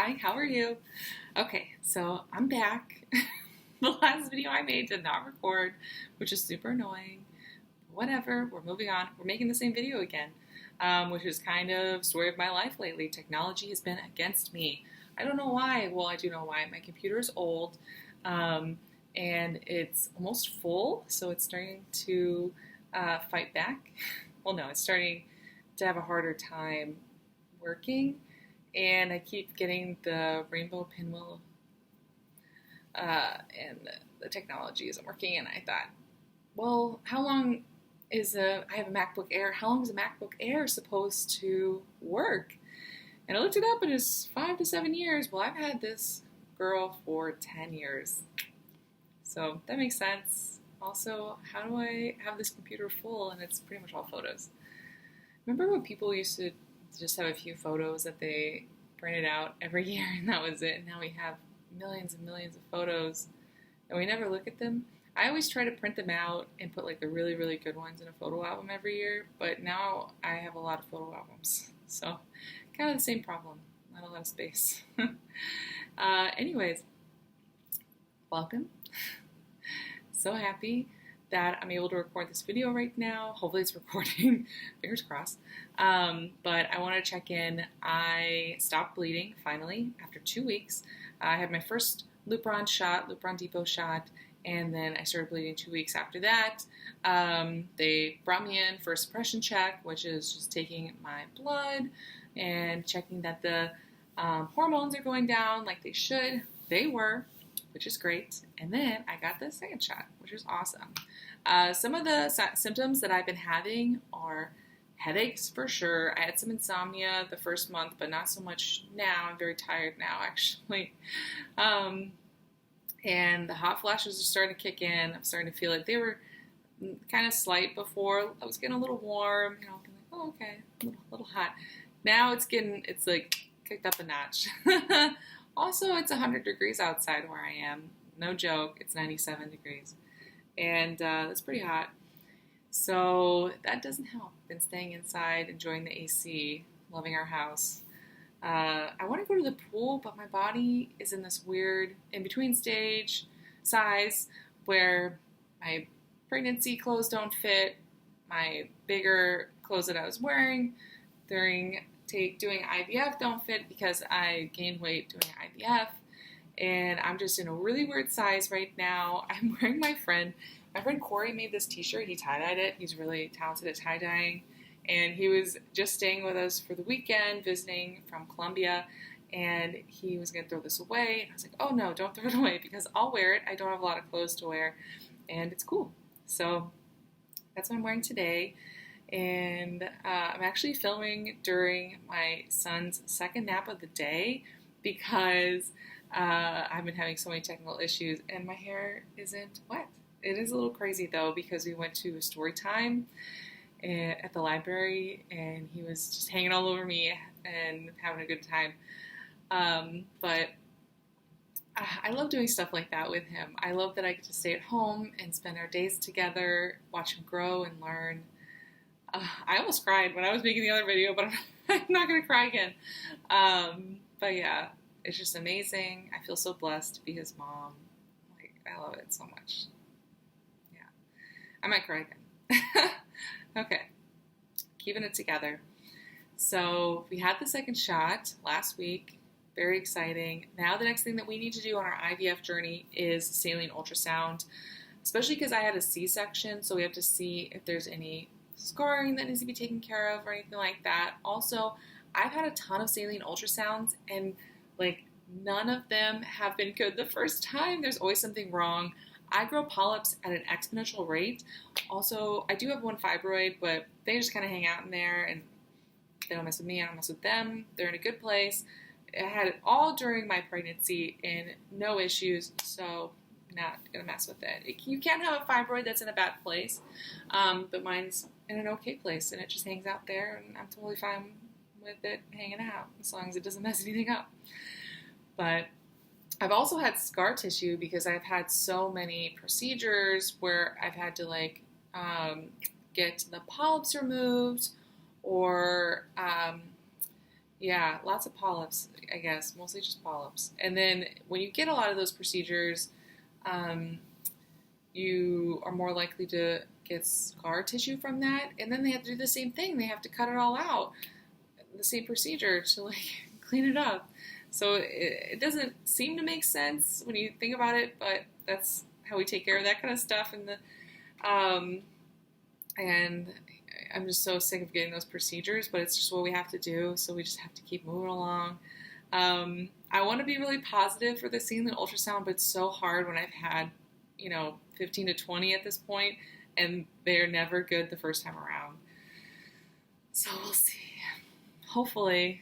Hi, how are you? Okay, so I'm back. The last video I made did not record, which is super annoying. Whatever, we're moving on. We're making the same video again, which is kind of story of my life lately. Technology has been against me. I don't know why. Well, I do know why. My computer is old, and it's almost full, so it's starting to fight back. Well, no, it's starting to have a harder time working, and I keep getting the rainbow pinwheel, and the technology isn't working. And I thought, well, how long is I have a MacBook Air. How long is a MacBook Air supposed to work? And I looked it up, and it's 5 to 7 years. Well, I've had this girl for 10 years. So that makes sense. Also, how do I have this computer full and it's pretty much all photos? Remember when people used to just have a few photos that they printed out every year and that was it? And now we have millions and millions of photos and we never look at them. I always try to print them out and put like the really, really good ones in a photo album every year, but now I have a lot of photo albums. So kind of the same problem, not a lot of space. Anyways, welcome. So happy that I'm able to record this video right now. Hopefully it's recording, fingers crossed. But I want to check in. I stopped bleeding finally after 2 weeks. I had my first Lupron depot shot, and then I started bleeding 2 weeks after that. They brought me in for a suppression check, which is just taking my blood and checking that the hormones are going down like they should. They were, which is great. And then I got the second shot, which is awesome. Some of the symptoms that I've been having are headaches for sure. I had some insomnia the first month, but not so much now. I'm very tired now, actually. And the hot flashes are starting to kick in. I'm starting to feel it. They were kind of slight before. I was getting a little warm, I'm like, oh, okay, a little hot. Now it's like kicked up a notch. Also, it's 100 degrees outside where I am. No joke, it's 97 degrees. And that's pretty hot. So that doesn't help. Been staying inside, enjoying the AC, loving our house. I want to go to the pool, but my body is in this weird in-between size where my pregnancy clothes don't fit, my bigger clothes that I was wearing during doing IVF don't fit because I gained weight doing IVF, and I'm just in a really weird size right now. I'm wearing my friend Corey made this t-shirt. He tie-dyed it. He's really talented at tie-dyeing, and he was just staying with us for the weekend, visiting from Colombia, and he was going to throw this away. And I was like, oh no, don't throw it away because I'll wear it. I don't have a lot of clothes to wear, and it's cool. So that's what I'm wearing today. And I'm actually filming during my son's second nap of the day because I've been having so many technical issues and my hair isn't wet. It is a little crazy though because we went to a story time at the library and he was just hanging all over me and having a good time. But I love doing stuff like that with him. I love that I get to stay at home and spend our days together, watch him grow and learn. I almost cried when I was making the other video, but I'm not going to cry again. But yeah, it's just amazing. I feel so blessed to be his mom. Like, I love it so much. Yeah, I might cry again. Okay, keeping it together. So we had the second shot last week. Very exciting. Now the next thing that we need to do on our IVF journey is saline ultrasound, especially because I had a C-section, so we have to see if there's any scarring that needs to be taken care of or anything like that. Also, I've had a ton of saline ultrasounds and like none of them have been good the first time. There's always something wrong. I grow polyps at an exponential rate. Also, I do have one fibroid, but they just kind of hang out in there and they don't mess with me, I don't mess with them. They're in a good place. I had it all during my pregnancy and no issues, so not gonna mess with it. You can't have a fibroid that's in a bad place, but mine's in an okay place and it just hangs out there and I'm totally fine with it hanging out as long as it doesn't mess anything up. But I've also had scar tissue because I've had so many procedures where I've had to like get the polyps removed or Yeah, lots of polyps, I guess, mostly just polyps. And then when you get a lot of those procedures, um, you are more likely to get scar tissue from that. And then they have to do the same thing. They have to cut it all out, the same procedure to like clean it up. So it doesn't seem to make sense when you think about it, but that's how we take care of that kind of stuff. And I'm just so sick of getting those procedures, but it's just what we have to do. So we just have to keep moving along. I want to be really positive for the Saline Ultrasound, but it's so hard when I've had, 15 to 20 at this point, and they're never good the first time around. So we'll see. Hopefully,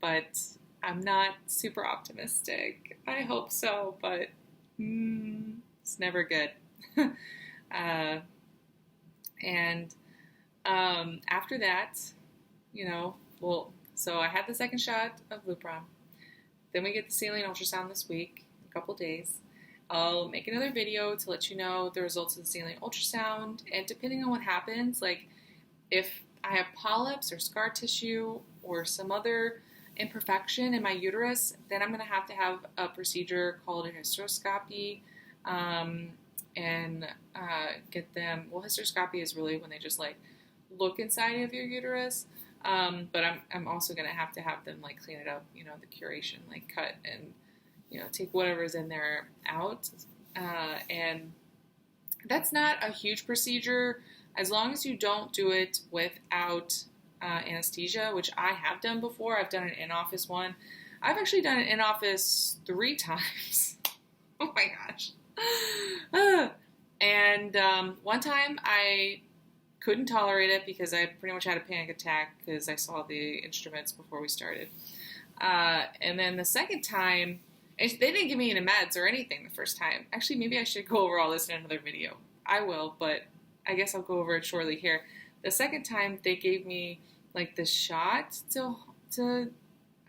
but I'm not super optimistic. I hope so, but it's never good. And after that, so I had the second shot of Lupron. Then we get the Saline Ultrasound this week, a couple days. I'll make another video to let you know the results of the Saline Ultrasound, and depending on what happens, like if I have polyps or scar tissue or some other imperfection in my uterus, then I'm going to have a procedure called a hysteroscopy, and get them. Well, hysteroscopy is really when they just like look inside of your uterus, but I'm also going to have them like clean it up, the curation, like cut and take whatever's in there out, and that's not a huge procedure as long as you don't do it without anesthesia, which I have done before. I've done an in-office one. I've actually done an in-office 3 times. Oh my gosh. And one time I couldn't tolerate it because I pretty much had a panic attack because I saw the instruments before we started. And then the second time, they didn't give me any meds or anything the first time. Actually, maybe I should go over all this in another video. I will, but I guess I'll go over it shortly here. The second time, they gave me like the shot to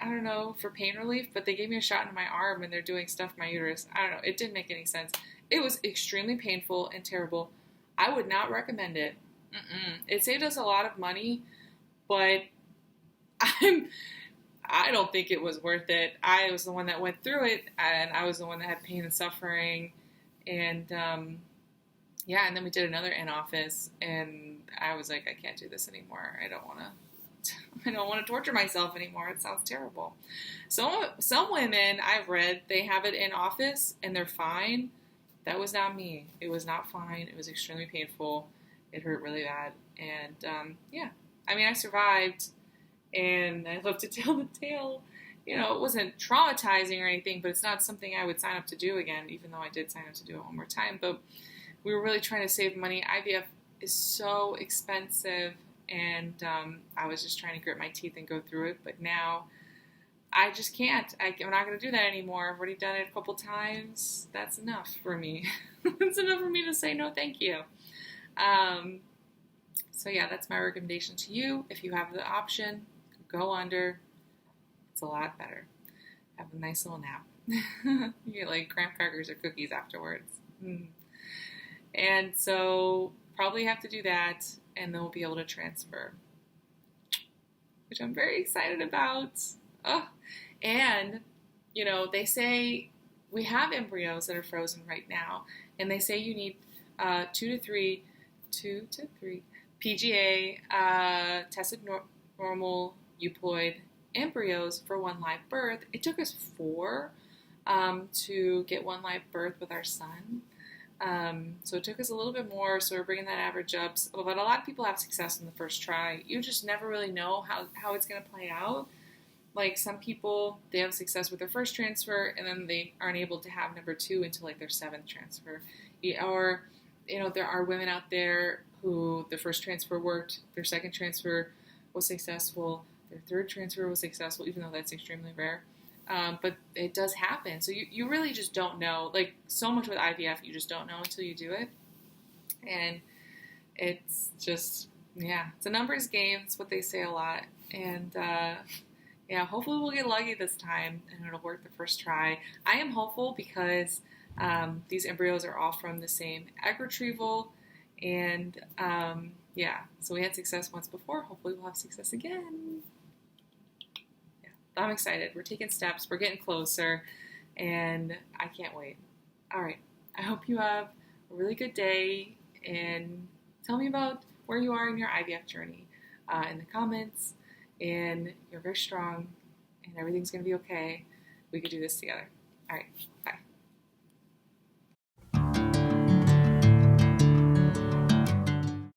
I don't know, for pain relief, but they gave me a shot in my arm and they're doing stuff in my uterus. I don't know. It didn't make any sense. It was extremely painful and terrible. I would not recommend it. It saved us a lot of money, but I don't think it was worth it. I was the one that went through it, and I was the one that had pain and suffering. And and then we did another in-office, and I was like, I can't do this anymore. I don't want to torture myself anymore. It sounds terrible. So some women I've read, they have it in office and they're fine. That was not me. It was not fine. It was extremely painful. It hurt really bad. And I survived, and I love to tell the tale. It wasn't traumatizing or anything, but it's not something I would sign up to do again, even though I did sign up to do it one more time. But we were really trying to save money. IVF is so expensive, and I was just trying to grit my teeth and go through it. But now I just can't. I'm not going to do that anymore. I've already done it a couple times. That's enough for me. That's enough for me to say no thank you. So yeah, that's my recommendation to you. If you have the option, go under. It's a lot better. Have a nice little nap. You get like graham crackers or cookies afterwards. And so probably have to do that, and then we'll be able to transfer, which I'm very excited about. Oh, and they say we have embryos that are frozen right now, and they say you need 2 to 3 PGA tested normal euploid embryos for 1 live birth. It took us 4 to get 1 live birth with our son. So it took us a little bit more, so we're bringing that average up. But a lot of people have success in the first try. You just never really know how it's going to play out. Like some people, they have success with their first transfer, and then they aren't able to have number 2 until like their 7th transfer. Or, there are women out there who the first transfer worked, their second transfer was successful, their third transfer was successful, even though that's extremely rare. But it does happen. So you really just don't know. Like so much with IVF, you just don't know until you do it. And it's just, it's a numbers game. It's what they say a lot. And hopefully we'll get lucky this time and it'll work the first try. I am hopeful because these embryos are all from the same egg retrieval. And so we had success once before. Hopefully we'll have success again. I'm excited. We're taking steps. We're getting closer, and I can't wait. All right. I hope you have a really good day, and tell me about where you are in your IVF journey in the comments. And you're very strong, and everything's going to be okay. We could do this together. All right. Bye.